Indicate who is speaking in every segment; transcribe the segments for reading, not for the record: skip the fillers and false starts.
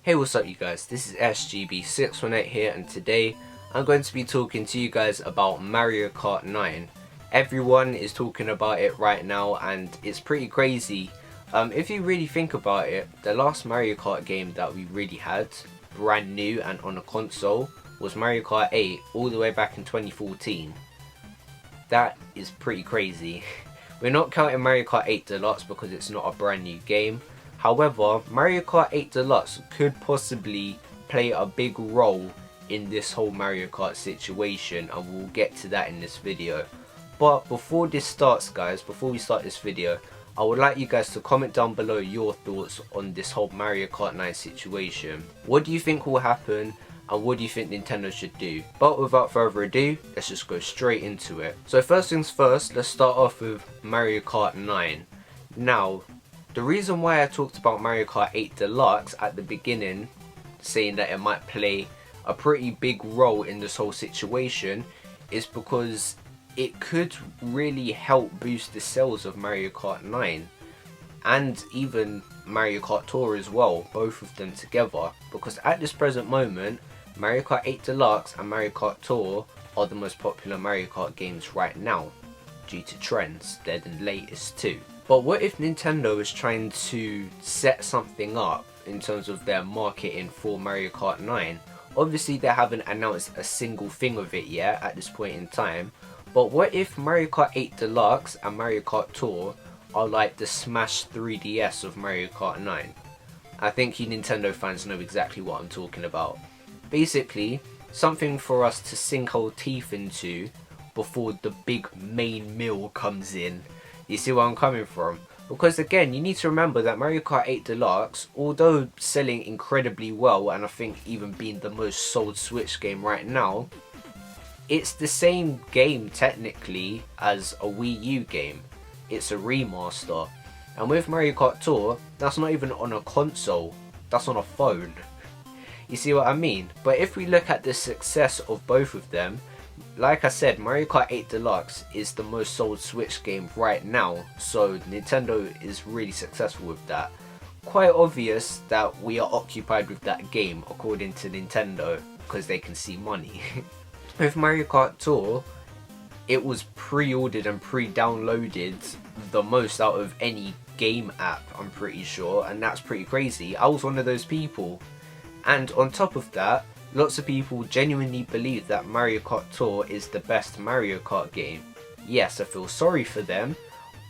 Speaker 1: Hey, what's up you guys, this is SGB618 here, and today I'm going to be talking to you guys about Mario Kart 9. Everyone is talking about it right now and it's pretty crazy. If you really think about it, the last Mario Kart game that we really had, brand new and on a console, was Mario Kart 8 all the way back in 2014. That is pretty crazy. We're not counting Mario Kart 8 Deluxe because it's not a brand new game. However, Mario Kart 8 Deluxe could possibly play a big role in this whole Mario Kart situation, and we'll get to that in this video. But before this starts guys, before we start this video, I would like you guys to comment down below your thoughts on this whole Mario Kart 9 situation. What do you think will happen and what do you think Nintendo should do? But without further ado, let's just go straight into it. So first things first, let's start off with Mario Kart 9. Now, the reason why I talked about Mario Kart 8 Deluxe at the beginning, saying that it might play a pretty big role in this whole situation, is because it could really help boost the sales of Mario Kart 9 and even Mario Kart Tour as well, both of them together, because at this present moment Mario Kart 8 Deluxe and Mario Kart Tour are the most popular Mario Kart games right now due to trends. They're the latest too. But what if Nintendo is trying to set something up in terms of their marketing for Mario Kart 9? Obviously they haven't announced a single thing of it yet at this point in time, but what if Mario Kart 8 Deluxe and Mario Kart Tour are like the Smash 3DS of Mario Kart 9? I think you Nintendo fans know exactly what I'm talking about. Basically, something for us to sink our teeth into before the big main meal comes in. You see where I'm coming from? Because again, you need to remember that Mario Kart 8 Deluxe, although selling incredibly well and I think even being the most sold Switch game right now, it's the same game technically as a Wii U game. It's a remaster. And with Mario Kart Tour, that's not even on a console, that's on a phone. You see what I mean? But if we look at the success of both of them, like I said, Mario Kart 8 Deluxe is the most sold Switch game right now, so Nintendo is really successful with that. Quite obvious that we are occupied with that game according to Nintendo, because they can see money. With Mario Kart Tour, it was pre-ordered and pre-downloaded the most out of any game app, I'm pretty sure, and that's pretty crazy. I was one of those people. And on top of that, lots of people genuinely believe that Mario Kart Tour is the best Mario Kart game. Yes, I feel sorry for them,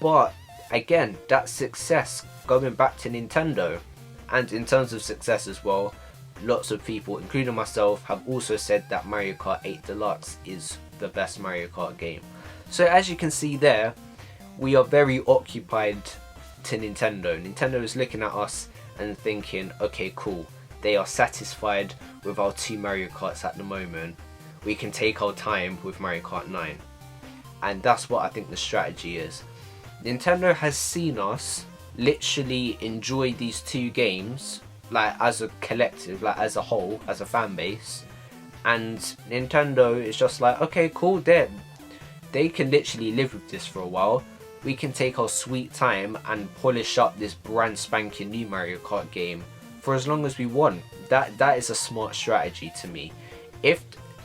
Speaker 1: but again, that's success going back to Nintendo. And in terms of success as well, lots of people, including myself, have also said that Mario Kart 8 Deluxe is the best Mario Kart game. So as you can see there, we are very occupied to Nintendo. Nintendo is looking at us and thinking, okay, cool. They are satisfied with our two Mario Karts at the moment. We can take our time with Mario Kart 9. And that's what I think the strategy is. Nintendo has seen us literally enjoy these two games, like as a collective, like as a whole, as a fan base. And Nintendo is just like, okay, cool, they can literally live with this for a while. We can take our sweet time and polish up this brand spanking new Mario Kart game for as long as we want. That is a smart strategy to me.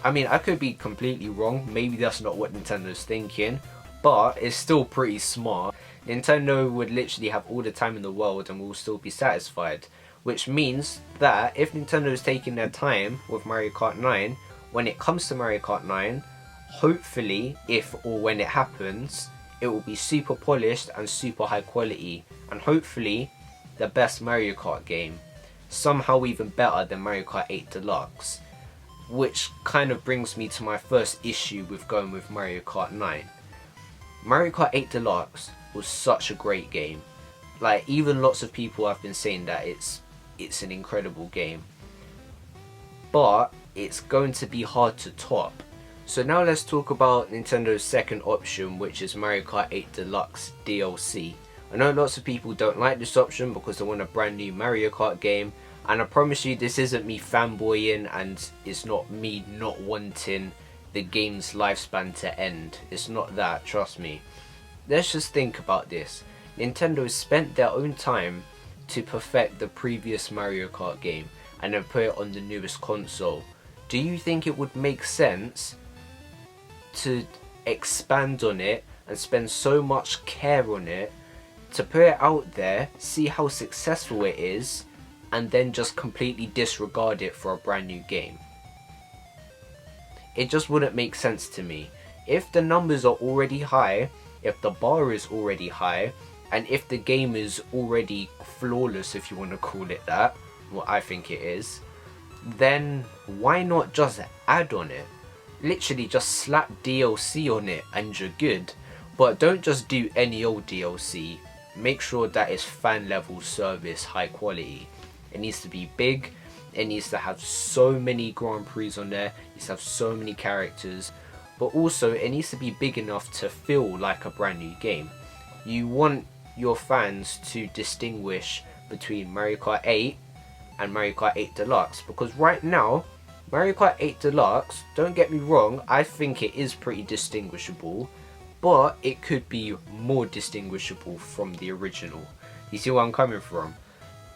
Speaker 1: I mean, I could be completely wrong, maybe that's not what Nintendo's thinking, but it's still pretty smart. Nintendo would literally have all the time in the world and will still be satisfied, which means that if Nintendo is taking their time with Mario Kart 9, when it comes to Mario Kart 9, hopefully, if or when it happens, it will be super polished and super high quality, and hopefully the best Mario Kart game. Somehow even better than Mario Kart 8 Deluxe, which kind of brings me to my first issue with going with Mario Kart 9. Mario Kart 8 Deluxe was such a great game. Like, even lots of people have been saying that it's an incredible game, but it's going to be hard to top. So now let's talk about Nintendo's second option, which is Mario Kart 8 Deluxe DLC. I know lots of people don't like this option because they want a brand new Mario Kart game, and I promise you this isn't me fanboying and it's not me not wanting the game's lifespan to end. It's not that, trust me. Let's just think about this. Nintendo spent their own time to perfect the previous Mario Kart game, and then put it on the newest console, do you think it would make sense to expand on it and spend so much care on it to put it out there, see how successful it is, and then just completely disregard it for a brand new game? It just wouldn't make sense to me. If the numbers are already high, if the bar is already high, and if the game is already flawless, if you want to call it that, what I think it is, then why not just add on it? Literally just slap DLC on it and you're good. But don't just do any old DLC. Make sure that it's fan level service, high quality. It needs to be big. It needs to have so many Grand Prix on there. It needs to have so many characters. But also it needs to be big enough to feel like a brand new game. You want your fans to distinguish between Mario Kart 8 and Mario Kart 8 Deluxe, because right now Mario Kart 8 Deluxe, don't get me wrong, I think it is pretty distinguishable, but it could be more distinguishable from the original. You see where I'm coming from?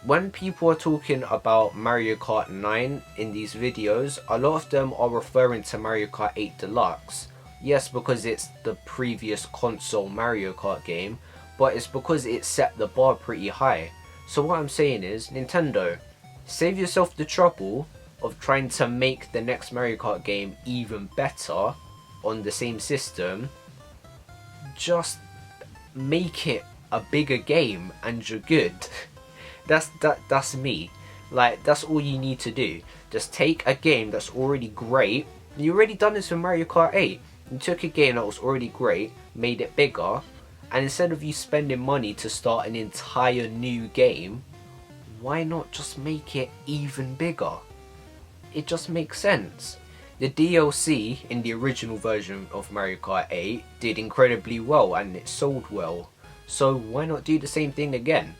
Speaker 1: When people are talking about Mario Kart 9 in these videos, a lot of them are referring to Mario Kart 8 Deluxe. Yes, because it's the previous console Mario Kart game, but it's because it set the bar pretty high. So what I'm saying is, Nintendo, save yourself the trouble of trying to make the next Mario Kart game even better on the same system. Just make it a bigger game and you're good. That's me. Like, that's all you need to do. Just take a game that's already great. You already done this with Mario Kart 8. You took a game that was already great, made it bigger, and instead of you spending money to start an entire new game, why not just make it even bigger? It just makes sense. The DLC in the original version of Mario Kart 8 did incredibly well and it sold well. So why not do the same thing again?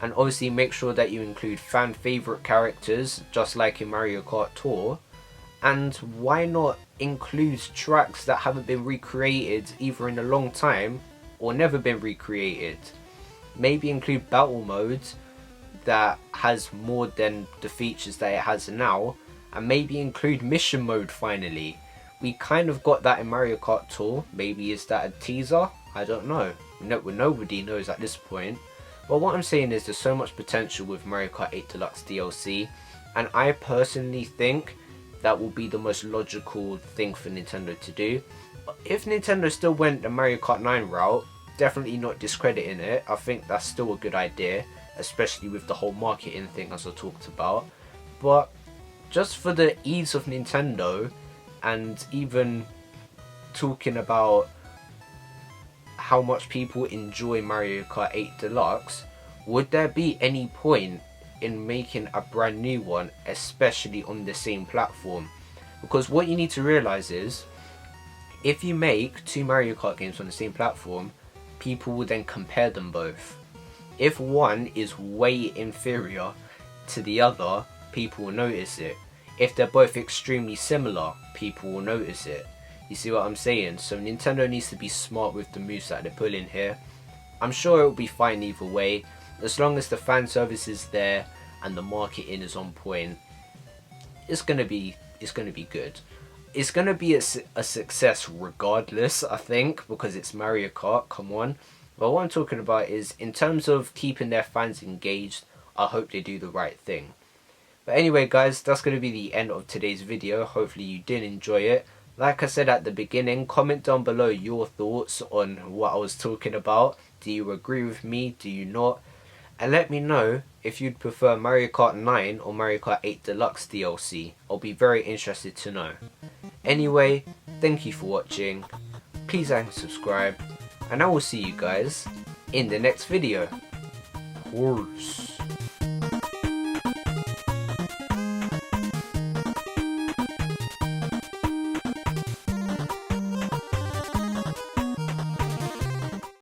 Speaker 1: And obviously make sure that you include fan favourite characters, just like in Mario Kart Tour. And why not include tracks that haven't been recreated either in a long time or never been recreated? Maybe include battle modes that has more than the features that it has now, and maybe include mission mode finally. We kind of got that in Mario Kart Tour. Maybe is that a teaser? I don't know. Nobody knows at this point. But what I'm saying is there's so much potential with Mario Kart 8 Deluxe DLC, and I personally think that will be the most logical thing for Nintendo to do. If Nintendo still went the Mario Kart 9 route, definitely not discrediting it. I think that's still a good idea, especially with the whole marketing thing as I talked about. But just for the ease of Nintendo, and even talking about how much people enjoy Mario Kart 8 Deluxe, would there be any point in making a brand new one, especially on the same platform? Because what you need to realize is, if you make two Mario Kart games on the same platform, people will then compare them both. If one is way inferior to the other, people will notice it. If they're both extremely similar, people will notice it. You see what I'm saying? So Nintendo needs to be smart with the moves that they pull in here. I'm sure it'll be fine either way, as long as the fan service is there and the marketing is on point. It's gonna be good. It's gonna be a success regardless, I think, because it's Mario Kart. Come on. But what I'm talking about is, in terms of keeping their fans engaged, I hope they do the right thing. But anyway guys, that's going to be the end of today's video. Hopefully you did enjoy it. Like I said at the beginning, comment down below your thoughts on what I was talking about. Do you agree with me? Do you not? And let me know if you'd prefer Mario Kart 9 or Mario Kart 8 Deluxe DLC. I'll be very interested to know. Anyway, thank you for watching. Please like and subscribe. And I will see you guys in the next video. Horse.